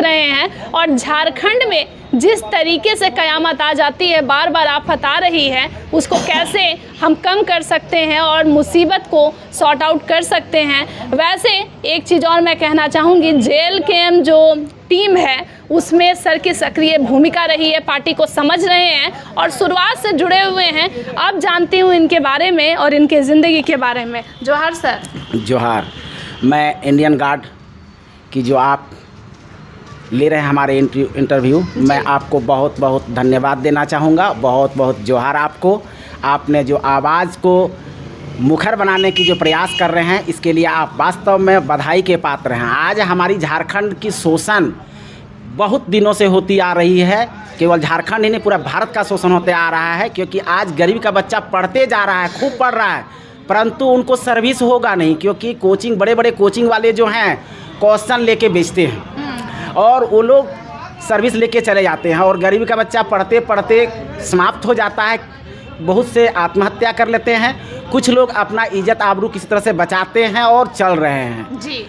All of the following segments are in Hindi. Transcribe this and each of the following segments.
रहे हैं। और झारखंड में जिस तरीके से कयामत आ जाती है, बार बार आफत आ रही है, उसको कैसे हम कम कर सकते हैं और मुसीबत को सॉर्ट आउट कर सकते हैं। वैसे एक चीज़ और मैं कहना चाहूँगी, जेल कैंप जो टीम है उसमें सर की सक्रिय भूमिका रही है, पार्टी को समझ रहे हैं और शुरुआत से जुड़े हुए हैं। अब जानती हूँ इनके बारे में और इनके ज़िंदगी के बारे में। जोहार सर। जोहार। मैं इंडियन गार्ड की जो आप ले रहे हैं हमारे इंटरव्यू, मैं आपको बहुत बहुत धन्यवाद देना चाहूँगा। बहुत बहुत जोहार आपको। आपने जो आवाज़ को मुखर बनाने की जो प्रयास कर रहे हैं, इसके लिए आप वास्तव में बधाई के पात्र हैं। आज हमारी झारखंड की शोषण बहुत दिनों से होती आ रही है, केवल झारखंड ही नहीं पूरा भारत का शोषण होते आ रहा है, क्योंकि आज गरीब का बच्चा पढ़ते जा रहा है, खूब पढ़ रहा है, परंतु उनको सर्विस होगा नहीं, क्योंकि कोचिंग बड़े बड़े कोचिंग वाले जो हैं क्वेश्चन लेके बेचते हैं और वो लोग सर्विस लेके चले जाते हैं और गरीब का बच्चा पढ़ते पढ़ते समाप्त हो जाता है। बहुत से आत्महत्या कर लेते हैं, कुछ लोग अपना इज्जत आबरू किसी तरह से बचाते हैं और चल रहे हैं। जी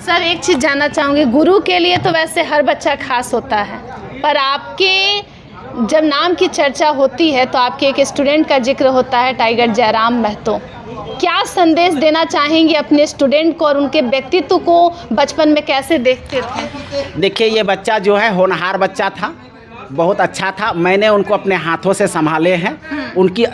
सर, एक चीज़ जानना चाहूँगी, गुरु के लिए तो वैसे हर बच्चा खास होता है, पर आपके जब नाम की चर्चा होती है तो आपके एक स्टूडेंट का जिक्र होता है, टाइगर जयराम महतो। क्या संदेश देना चाहेंगे अपने स्टूडेंट को और उनके व्यक्तित्व को बचपन में कैसे देखते थे? देखिए, ये बच्चा जो है होनहार बच्चा था, बहुत अच्छा था। मैंने उनको अपने हाथों से संभाले हैं। उनकी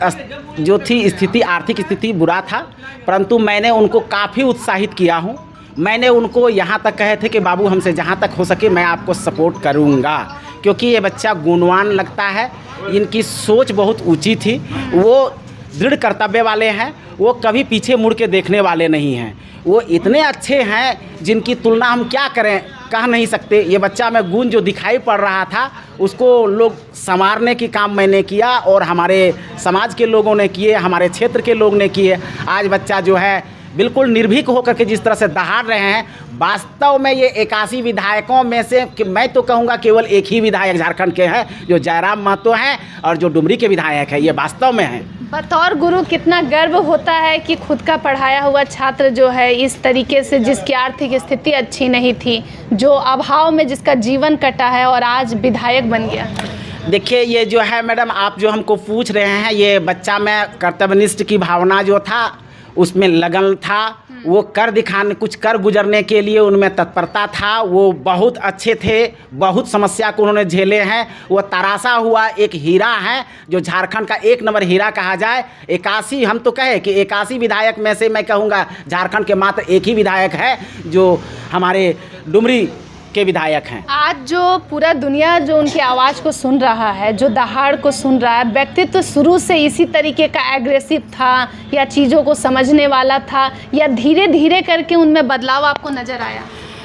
जो थी स्थिति, आर्थिक स्थिति बुरा था, परंतु मैंने उनको काफ़ी उत्साहित किया हूँ। मैंने उनको यहाँ तक कहे थे कि बाबू हमसे जहाँ तक हो सके मैं आपको सपोर्ट करूँगा, क्योंकि ये बच्चा गुणवान लगता है। इनकी सोच बहुत ऊंची थी, वो दृढ़ कर्तव्य वाले हैं, वो कभी पीछे मुड़ के देखने वाले नहीं हैं। वो इतने अच्छे हैं जिनकी तुलना हम क्या करें, कह नहीं सकते। ये बच्चा में गुण जो दिखाई पड़ रहा था उसको लोग संवारने की काम मैंने किया और हमारे समाज के लोगों ने किए, हमारे क्षेत्र के लोग ने किए। आज बच्चा जो है बिल्कुल निर्भीक होकर के जिस तरह से दहाड़ रहे हैं, वास्तव में ये 81 विधायकों में से मैं तो कहूँगा केवल एक ही विधायक झारखंड के हैं जो जयराम महतो हैं और जो डुमरी के विधायक हैं, ये वास्तव में हैं। बतौर गुरु कितना गर्व होता है कि खुद का पढ़ाया हुआ छात्र जो है इस तरीके से, जिसकी आर्थिक स्थिति अच्छी नहीं थी, जो अभाव में जिसका जीवन कटा है और आज विधायक बन गया। देखिए, ये जो है मैडम आप जो हमको पूछ रहे हैं, ये बच्चा में कर्तव्यनिष्ठ की भावना जो था, उसमें लगन था, वो कर दिखाने, कुछ कर गुजरने के लिए उनमें तत्परता था। वो बहुत अच्छे थे, बहुत समस्या को उन्होंने झेले हैं। वो तराशा हुआ एक हीरा है जो झारखंड का एक नंबर हीरा कहा जाए। 81, हम तो कहे कि 81 विधायक में से मैं कहूँगा झारखंड के मात्र एक ही विधायक है जो हमारे डुमरी के विधायक हैं। आज जो पूरा दुनिया जो उनकी आवाज़ को सुन रहा है, जो दहाड़ को सुन रहा है, व्यक्तित्व शुरू से इसी तरीके का एग्रेसिव था या चीज़ों को समझने वाला था या धीरे धीरे करके उनमें बदलाव आपको नज़र आया?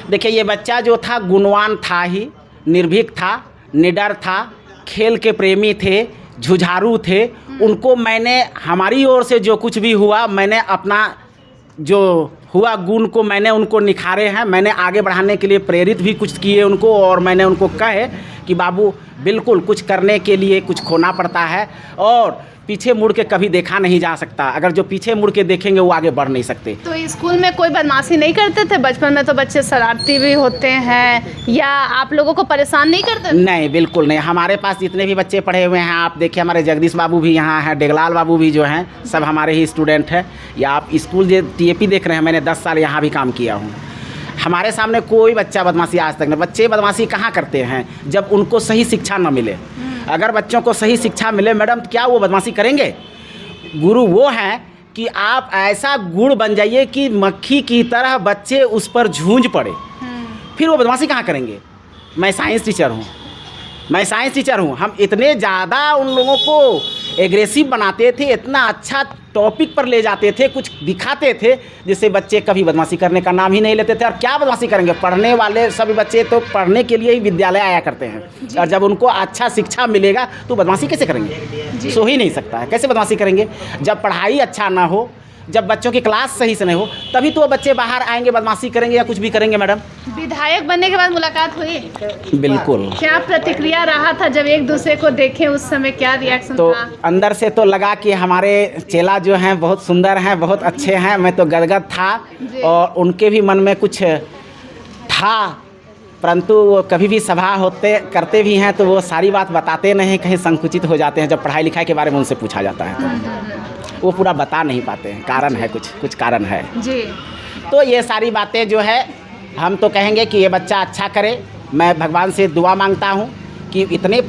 देखिए, ये बच्चा जो था गुणवान था ही, निर्भीक था, निडर था, खेल के प्रेमी थे, जुझारू थे। उनको मैंने, हमारी ओर से जो कुछ भी हुआ, मैंने अपना जो हुआ गुण को मैंने उनको निखारे हैं। मैंने आगे बढ़ाने के लिए प्रेरित भी कुछ किए उनको, और मैंने उनको कहे कि बाबू बिल्कुल कुछ करने के लिए कुछ खोना पड़ता है और पीछे मुड़ के कभी देखा नहीं जा सकता। अगर जो पीछे मुड़ के देखेंगे वो आगे बढ़ नहीं सकते। तो स्कूल में कोई बदमाशी नहीं करते थे? बचपन में तो बच्चे शरारती भी होते हैं, या आप लोगों को परेशान नहीं करते? नहीं, बिल्कुल नहीं। हमारे पास जितने भी बच्चे पढ़े हुए हैं, आप देखिए हमारे जगदीश बाबू भी यहाँ हैं, डेगलाल बाबू भी जो हैं, सब हमारे ही स्टूडेंट हैं। या आप स्कूल जो TAP देख रहे हैं, मैंने 10 साल यहाँ भी काम किया हूँ। हमारे सामने कोई बच्चा बदमाशी आज तक नहीं। बच्चे बदमाशी कहाँ करते हैं? जब उनको सही शिक्षा न मिले। अगर बच्चों को सही शिक्षा मिले मैडम, तो क्या वो बदमाशी करेंगे? गुरु वो हैं कि आप ऐसा गुड़ बन जाइए कि मक्खी की तरह बच्चे उस पर झूंझ पड़े, फिर वो बदमाशी कहाँ करेंगे? मैं साइंस टीचर हूँ। हम इतने ज़्यादा उन लोगों को एग्रेसिव बनाते थे, इतना अच्छा टॉपिक पर ले जाते थे, कुछ दिखाते थे, जिससे बच्चे कभी बदमाशी करने का नाम ही नहीं लेते थे। और क्या बदमाशी करेंगे? पढ़ने वाले सभी बच्चे तो पढ़ने के लिए ही विद्यालय आया करते हैं, और जब उनको अच्छा शिक्षा मिलेगा तो बदमाशी कैसे करेंगे? सो ही नहीं सकता है। कैसे बदमाशी करेंगे? जब पढ़ाई अच्छा ना हो, जब बच्चों की क्लास सही से नहीं हो, तभी तो बच्चे बाहर आएंगे, बदमाशी करेंगे या कुछ भी करेंगे। मैडम, विधायक बनने के बाद मुलाकात हुई? बिल्कुल। क्या प्रतिक्रिया रहा था जब एक दूसरे को देखे? उस समय क्या रिएक्शन तो था? अंदर से तो लगा कि हमारे चेला जो हैं बहुत सुंदर हैं, बहुत अच्छे हैं। मैं तो गदगद था और उनके भी मन में कुछ था परंतु वो कभी भी सभा होते करते भी हैं तो वो सारी बात बताते नहीं, कहीं संकुचित हो जाते हैं। जब पढ़ाई लिखाई के बारे में उनसे पूछा जाता है तो वो पूरा बता नहीं पाते हैं। कारण है कुछ कारण है जी। तो ये सारी बातें जो है हम तो कहेंगे कि ये बच्चा अच्छा करे। मैं भगवान से दुआ मांगता हूँ कि इतना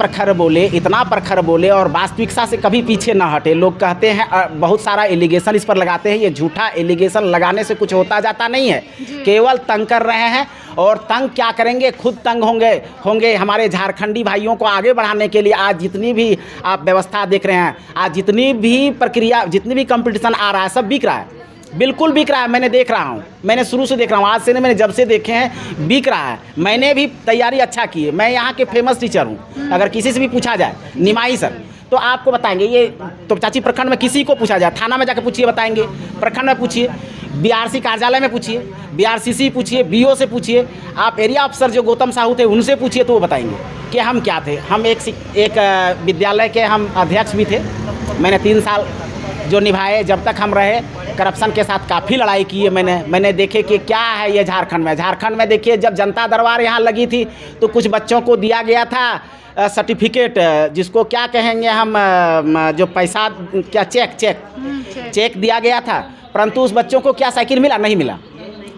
प्रखर बोले और वास्तविकता से कभी पीछे ना हटे। लोग कहते हैं बहुत सारा एलिगेशन इस पर लगाते हैं, ये झूठा एलिगेशन लगाने से कुछ होता जाता नहीं है, केवल तंग कर रहे हैं। और तंग क्या करेंगे, खुद तंग होंगे। हमारे झारखंडी भाइयों को आगे बढ़ाने के लिए आज जितनी भी आप व्यवस्था देख रहे हैं, आज जितनी भी प्रक्रिया, जितनी भी कंपटीशन आ रहा है, सब बिक रहा है, बिल्कुल बिक रहा है। मैंने देख रहा हूँ, मैंने शुरू से देख रहा हूँ, आज से नहीं, मैंने जब से देखे हैं बिक रहा है। मैंने भी तैयारी अच्छा की है, मैं यहाँ के फेमस टीचर हूँ। अगर किसी से भी पूछा जाए निमाई सर तो आपको बताएंगे। ये तो चाची प्रखंड में किसी को पूछा जाए, थाना में जाकर पूछिए बताएंगे, प्रखंड में पूछिए, बीआरसी कार्यालय में पूछिए, बीआरसीसी पूछिए, बीओ से पूछिए, आप एरिया अफसर जो गौतम साहू थे उनसे पूछिए तो वो बताएंगे कि हम क्या थे। हम एक विद्यालय के हम अध्यक्ष भी थे। मैंने 3 साल जो निभाए, जब तक हम रहे करप्शन के साथ काफ़ी लड़ाई की है मैंने देखे कि क्या है ये झारखंड में देखिए, जब जनता दरबार यहाँ लगी थी तो कुछ बच्चों को दिया गया था सर्टिफिकेट, जिसको क्या कहेंगे हम, जो पैसा क्या चेक दिया गया था, परंतु उस बच्चों को क्या साइकिल मिला? नहीं मिला।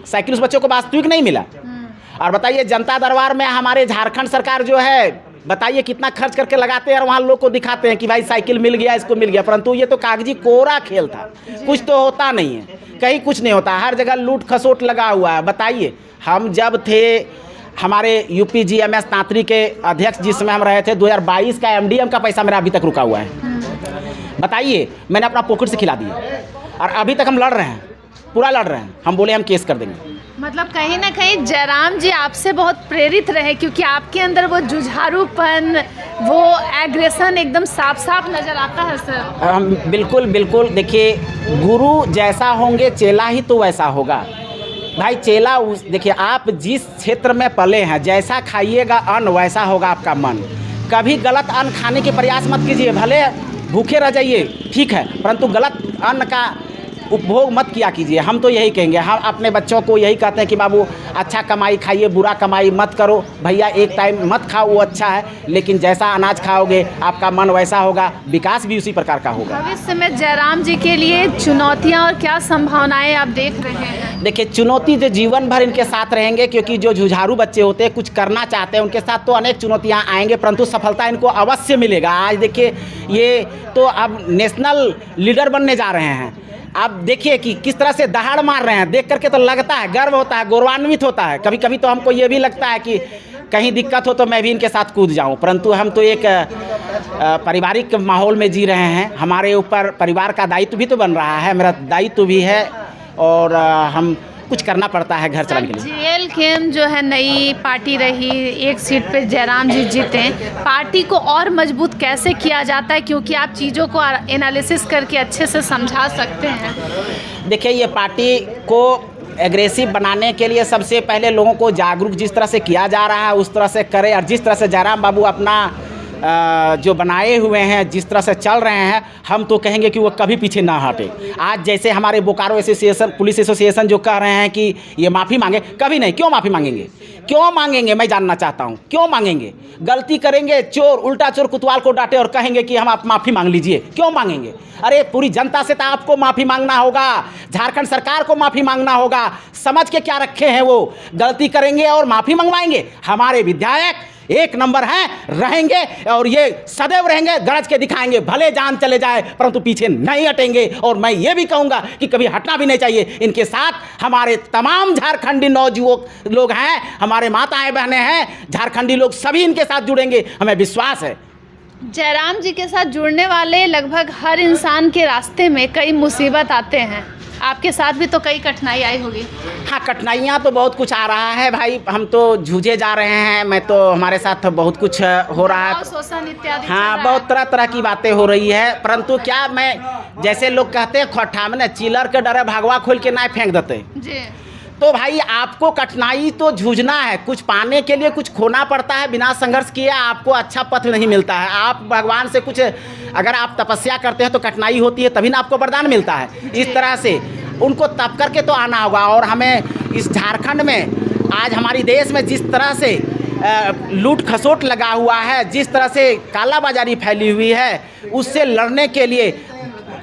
साइकिल उस बच्चों को वास्तविक नहीं मिला। और बताइए जनता दरबार में हमारे झारखंड सरकार जो है, बताइए कितना खर्च करके लगाते हैं और वहाँ लोग को दिखाते हैं कि भाई साइकिल मिल गया, इसको मिल गया, परंतु ये तो कागजी कोरा खेल था, कुछ तो होता नहीं है, कहीं कुछ नहीं होता, हर जगह लूट खसोट लगा हुआ है। बताइए हम जब थे, हमारे यूपी GMS तांत्री के अध्यक्ष जिसमें हम रहे थे, 2022 का MDM का पैसा मेरा अभी तक रुका हुआ है। बताइए, मैंने अपना पॉकेट से खिला दिया और अभी तक हम लड़ रहे हैं, पूरा लड़ रहे हैं। हम बोले हम केस कर देंगे। मतलब कहीं ना कहीं जयराम जी आपसे बहुत प्रेरित रहे, क्योंकि आपके अंदर वो जुझारूपन, वो एग्रेशन एकदम साफ साफ नज़र आता है सर। बिल्कुल। देखिए, गुरु जैसा होंगे चेला ही तो वैसा होगा भाई। चेला देखिए, आप जिस क्षेत्र में पले हैं, जैसा खाइएगा अन्न वैसा होगा आपका मन। कभी गलत अन्न खाने के प्रयास मत कीजिए, भले भूखे रह जाइए ठीक है, परंतु गलत अन्न का उपभोग मत किया कीजिए। हम तो यही कहेंगे, हम अपने बच्चों को यही कहते हैं कि बाबू अच्छा कमाई खाइए, बुरा कमाई मत करो भैया। एक टाइम मत खाओ, वो अच्छा है, लेकिन जैसा अनाज खाओगे आपका मन वैसा होगा, विकास भी उसी प्रकार का होगा। भविष्य में जयराम जी के लिए चुनौतियाँ और क्या संभावनाएं आप देख रहे हैं? देखिए, चुनौती तो जीवन भर इनके साथ रहेंगे, क्योंकि जो जुझारू बच्चे होते हैं, कुछ करना चाहते हैं, उनके साथ तो अनेक चुनौतियाँ आएंगे, परंतु सफलता इनको अवश्य मिलेगा। आज देखिए, ये तो अब नेशनल लीडर बनने जा रहे हैं। आप देखिए कि किस तरह से दहाड़ मार रहे हैं, देख करके तो लगता है, गर्व होता है, गौरवान्वित होता है। कभी कभी तो हमको ये भी लगता है कि कहीं दिक्कत हो तो मैं भी इनके साथ कूद जाऊं, परंतु हम तो एक पारिवारिक माहौल में जी रहे हैं। हमारे ऊपर परिवार का दायित्व भी तो बन रहा है, मेरा दायित्व भी है, और हम कुछ करना पड़ता है घर चलाने के लिए। JLKM जो है नई पार्टी रही, एक सीट पे जयराम जी जीते, पार्टी को और मजबूत कैसे किया जाता है, क्योंकि आप चीज़ों को एनालिसिस करके अच्छे से समझा सकते हैं? देखिए, ये पार्टी को एग्रेसिव बनाने के लिए सबसे पहले लोगों को जागरूक जिस तरह से किया जा रहा है उस तरह से करें, और जिस तरह से जयराम बाबू अपना जो बनाए हुए हैं, जिस तरह से चल रहे हैं, हम तो कहेंगे कि वो कभी पीछे ना हटे। आज जैसे हमारे बोकारो एसोसिएशन, पुलिस एसोसिएशन जो कह रहे हैं कि ये माफ़ी मांगे, कभी नहीं। क्यों माफ़ी मांगेंगे? क्यों मांगेंगे? मैं जानना चाहता हूँ, क्यों मांगेंगे? गलती करेंगे, चोर उल्टा चोर कुतवाल को डांटे और कहेंगे कि हम आप माफ़ी मांग लीजिए, क्यों मांगेंगे? अरे पूरी जनता से तो आपको माफ़ी मांगना होगा, झारखंड सरकार को माफ़ी मांगना होगा। समझ के क्या रखे हैं वो? गलती करेंगे और माफ़ी मंगवाएंगे। हमारे विधायक एक नंबर हैं, रहेंगे और ये सदैव रहेंगे, गरज के दिखाएंगे, भले जान चले जाए परंतु पीछे नहीं हटेंगे। और मैं ये भी कहूँगा कि कभी हटना भी नहीं चाहिए। इनके साथ हमारे तमाम झारखंडी नौजुवक लोग हैं, हमारे माताएं बहनें हैं, झारखंडी लोग सभी इनके साथ जुड़ेंगे, हमें विश्वास है। जयराम जी के साथ जुड़ने वाले लगभग हर इंसान के रास्ते में कई मुसीबत आते हैं, आपके साथ भी तो कई कठिनाई आई होगी। हाँ, कठिनाइयाँ तो बहुत कुछ आ रहा है भाई, हम तो जूझे जा रहे हैं। मैं तो हमारे साथ बहुत कुछ हो रहा है, शोषण इत्यादि। हाँ, बहुत तरह तरह की बातें हो रही है, परंतु क्या मैं, जैसे लोग कहते हैं खोठा में ना चिलर के डरे भागवा खोल के ना फेंक देते जी। तो भाई आपको कठिनाई तो जूझना है, कुछ पाने के लिए कुछ खोना पड़ता है। बिना संघर्ष किए आपको अच्छा पथ नहीं मिलता है। आप भगवान से कुछ, अगर आप तपस्या करते हैं तो कठिनाई होती है, तभी ना आपको वरदान मिलता है। इस तरह से उनको तप करके तो आना होगा। और हमें इस झारखंड में आज हमारी देश में जिस तरह से लूट खसोट लगा हुआ है, जिस तरह से कालाबाजारी फैली हुई है, उससे लड़ने के लिए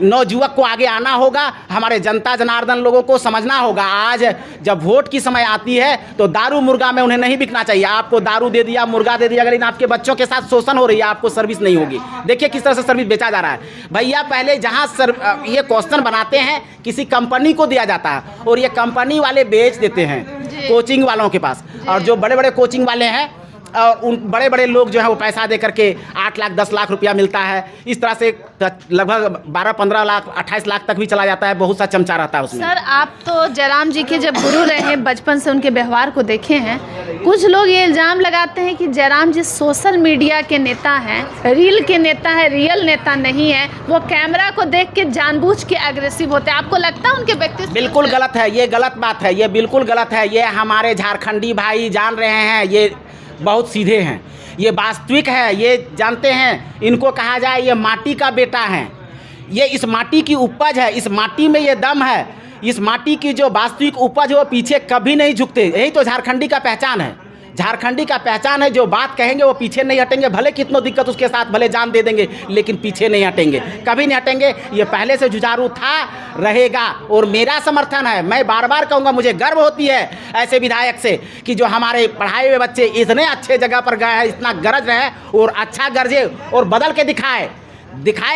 नौजुवक को आगे आना होगा। हमारे जनता जनार्दन लोगों को समझना होगा, आज जब वोट की समय आती है तो दारू मुर्गा में उन्हें नहीं बिकना चाहिए। आपको दारू दे दिया, मुर्गा दे दिया, अगर इन आपके बच्चों के साथ शोषण हो रही है, आपको सर्विस नहीं होगी। देखिए किस तरह से सर्विस बेचा जा रहा है भैया। पहले जहाँ ये क्वेश्चन बनाते हैं किसी कंपनी को दिया जाता है और ये कंपनी वाले बेच देते हैं कोचिंग वालों के पास, और जो बड़े बड़े कोचिंग वाले हैं और उन बड़े बड़े लोग जो है वो पैसा दे करके 8 लाख 10 लाख रुपया मिलता है। इस तरह से लगभग 12-15 लाख 28 लाख तक भी चला जाता है। बहुत सा चमचा रहता है उसमें। सर, आप तो जयराम जी के जब गुरु रहे हैं, बचपन से उनके व्यवहार को देखे हैं। कुछ लोग ये इल्ज़ाम लगाते हैं कि जयराम जी सोशल मीडिया के नेता हैं, रील के नेता हैं, रियल नेता नहीं है। वो कैमरा को देख के जानबूझ के एग्रेसिव होते हैं। आपको लगता है उनके व्यक्तित्व? बिल्कुल गलत है, ये गलत बात है, ये बिल्कुल गलत है। ये हमारे झारखंडी भाई जान रहे हैं, ये बहुत सीधे हैं, ये वास्तविक है, ये जानते हैं। इनको कहा जाए ये माटी का बेटा है, ये इस माटी की उपज है, इस माटी में ये दम है। इस माटी की जो वास्तविक उपज है वो पीछे कभी नहीं झुकते। यही तो झारखंडी का पहचान है। झारखंडी का पहचान है, जो बात कहेंगे वो पीछे नहीं हटेंगे, भले कितनों दिक्कत उसके साथ भले जान दे देंगे, लेकिन पीछे नहीं हटेंगे, कभी नहीं हटेंगे। ये पहले से जुझारू था, रहेगा, और मेरा समर्थन है। मैं बार बार कहूँगा, मुझे गर्व होती है ऐसे विधायक से कि जो हमारे पढ़ाए हुए बच्चे इतने अच्छे जगह पर गए हैं, इतना गरज रहे और अच्छा गरजे और बदल के दिखाए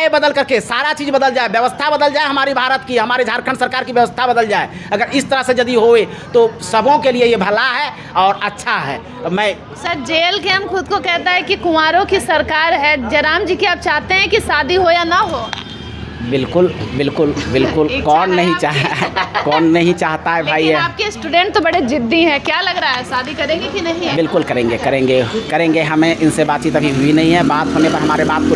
बदल करके सारा चीज़ बदल जाए, व्यवस्था बदल जाए हमारी भारत की, हमारे झारखंड सरकार की व्यवस्था बदल जाए। अगर इस तरह से यदि होए तो सबों के लिए ये भला है और अच्छा है। मैं सर, जेल के हम खुद को कहता है कि कुंवारों की सरकार है। जयराम जी की आप चाहते हैं कि शादी हो या ना हो? बिल्कुल बिल्कुल बिल्कुल, कौन नहीं चाहता है भाई। लेकिन आपके स्टूडेंट तो बड़े जिद्दी हैं, क्या लग रहा है, शादी करेंगे कि नहीं? बिल्कुल करेंगे। हमें इनसे बातचीत अभी हुई नहीं है, बात होने पर हमारे बात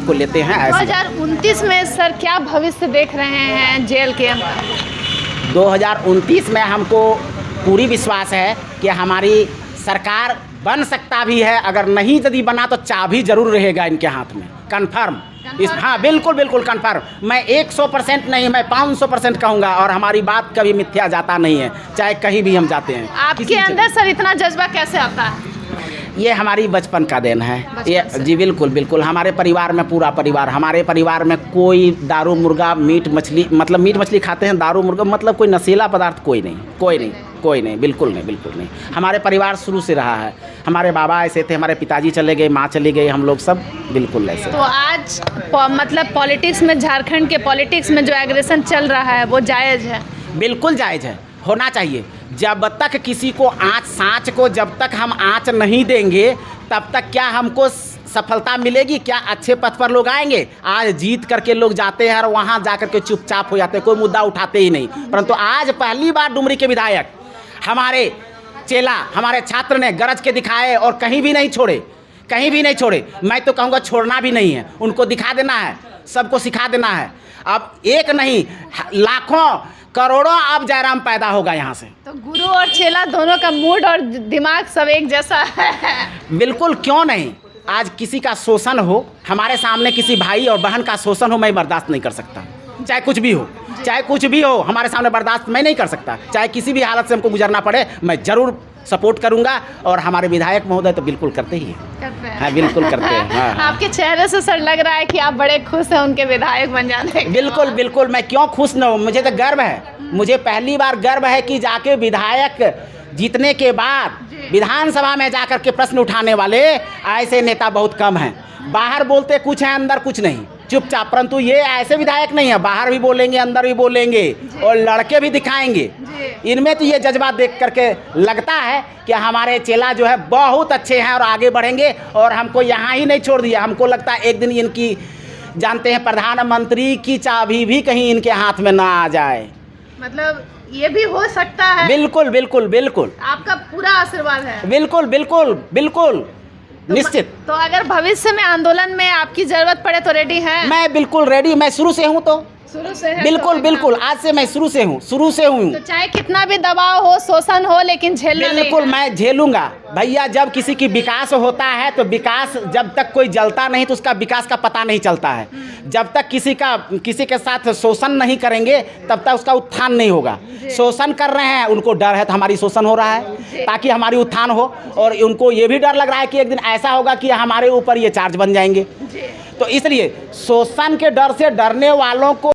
को लेते हैं ऐसे। 2029 में सर क्या भविष्य देख रहे हैं जेल के अंदर? 2029 में हमको पूरी विश्वास है कि हमारी सरकार बन सकता भी है। अगर नहीं यदि बना तो चाबी जरूर रहेगा इनके हाथ में, कन्फर्म। हाँ बिल्कुल कन्फर्म। मैं 100% नहीं, मैं 500% कहूँगा, और हमारी बात कभी मिथ्या जाता नहीं है, चाहे कहीं भी हम जाते हैं। आपके अंदर सर इतना जज्बा कैसे आता है? ये हमारी बचपन का देन है ये जी। बिल्कुल हमारे परिवार में, पूरा परिवार, हमारे परिवार में कोई दारू मुर्गा मीट मछली खाते हैं। दारू मुर्गा मतलब कोई नशीला पदार्थ कोई नहीं, बिल्कुल नहीं। हमारे परिवार शुरू से रहा है। हमारे बाबा ऐसे थे, हमारे पिताजी चले गए, माँ चली गई, हम लोग सब बिल्कुल ऐसे। तो आज मतलब पॉलिटिक्स में, झारखंड के पॉलिटिक्स में जो एग्रेशन चल रहा है वो जायज़ है? बिल्कुल जायज़ है, होना चाहिए। जब तक किसी को सांच को जब तक हम आँच नहीं देंगे, तब तक क्या हमको सफलता मिलेगी? क्या अच्छे पथ पर लोग आएंगे? आज जीत करके लोग जाते हैं और वहाँ जा करके चुपचाप हो जाते हैं, कोई मुद्दा उठाते ही नहीं। परंतु आज पहली बार डुमरी के विधायक, हमारे चेला, हमारे छात्र ने गरज के दिखाए और कहीं भी नहीं छोड़े। मैं तो कहूँगा छोड़ना भी नहीं है, उनको दिखा देना है, सबको सिखा देना है। अब एक नहीं, लाखों करोड़ों अब जयराम पैदा होगा यहाँ से। तो गुरु और चेला दोनों का मूड और दिमाग सब एक जैसा है। बिल्कुल, क्यों नहीं। आज किसी का शोषण हो, हमारे सामने किसी भाई और बहन का शोषण हो, मैं बर्दाश्त नहीं कर सकता। चाहे कुछ भी हो, हमारे सामने बर्दाश्त मैं नहीं कर सकता। चाहे किसी भी हालत से हमको गुजरना पड़े, मैं ज़रूर सपोर्ट करूंगा। और हमारे विधायक महोदय तो बिल्कुल करते ही हैं। हाँ, बिल्कुल करते हैं। हाँ। आपके चेहरे से सर लग रहा है कि आप बड़े खुश हैं उनके विधायक बन जाने। बिल्कुल, मैं क्यों खुश न हूँ, मुझे तो गर्व है। मुझे पहली बार गर्व है कि जाके विधायक जीतने के बाद विधानसभा में जाकर के प्रश्न उठाने वाले ऐसे नेता बहुत कम हैं। बाहर बोलते कुछ हैं, अंदर कुछ नहीं, चुपचाप। परंतु ये ऐसे विधायक नहीं है, बाहर भी बोलेंगे, अंदर भी बोलेंगे और लड़के भी दिखाएंगे। इनमें तो ये जज्बा देख करके लगता है कि हमारे चेला जो है बहुत अच्छे हैं और आगे बढ़ेंगे। और हमको यहाँ ही नहीं छोड़ दिया, हमको लगता है एक दिन इनकी, जानते हैं, प्रधानमंत्री की चाबी भी कहीं इनके हाथ में ना आ जाए। मतलब ये भी हो सकता है? बिल्कुल। आपका पूरा आशीर्वाद है? बिल्कुल निश्चित। तो अगर भविष्य में आंदोलन में आपकी जरूरत पड़े तो रेडी हैं? मैं बिल्कुल रेडी, मैं शुरू से हूँ। तो शुरू से है बिल्कुल तो बिल्कुल, आज से मैं शुरू से हूँ। तो चाहे कितना भी दबाव हो, शोषण हो, लेकिन झेलना नहीं बिल्कुल है। मैं झेलूंगा भैया। जब किसी की विकास होता है तो विकास, जब तक कोई जलता नहीं तो उसका विकास का पता नहीं चलता है। जब तक किसी के साथ शोषण नहीं करेंगे तब तक उसका उत्थान नहीं होगा। शोषण कर रहे हैं, उनको डर है तो हमारी शोषण हो रहा है ताकि हमारी उत्थान हो, और उनको ये भी डर लग रहा है कि एक दिन ऐसा होगा कि हमारे ऊपर ये चार्ज बन जाएंगे। तो इसलिए शोषण के डर से डरने वालों को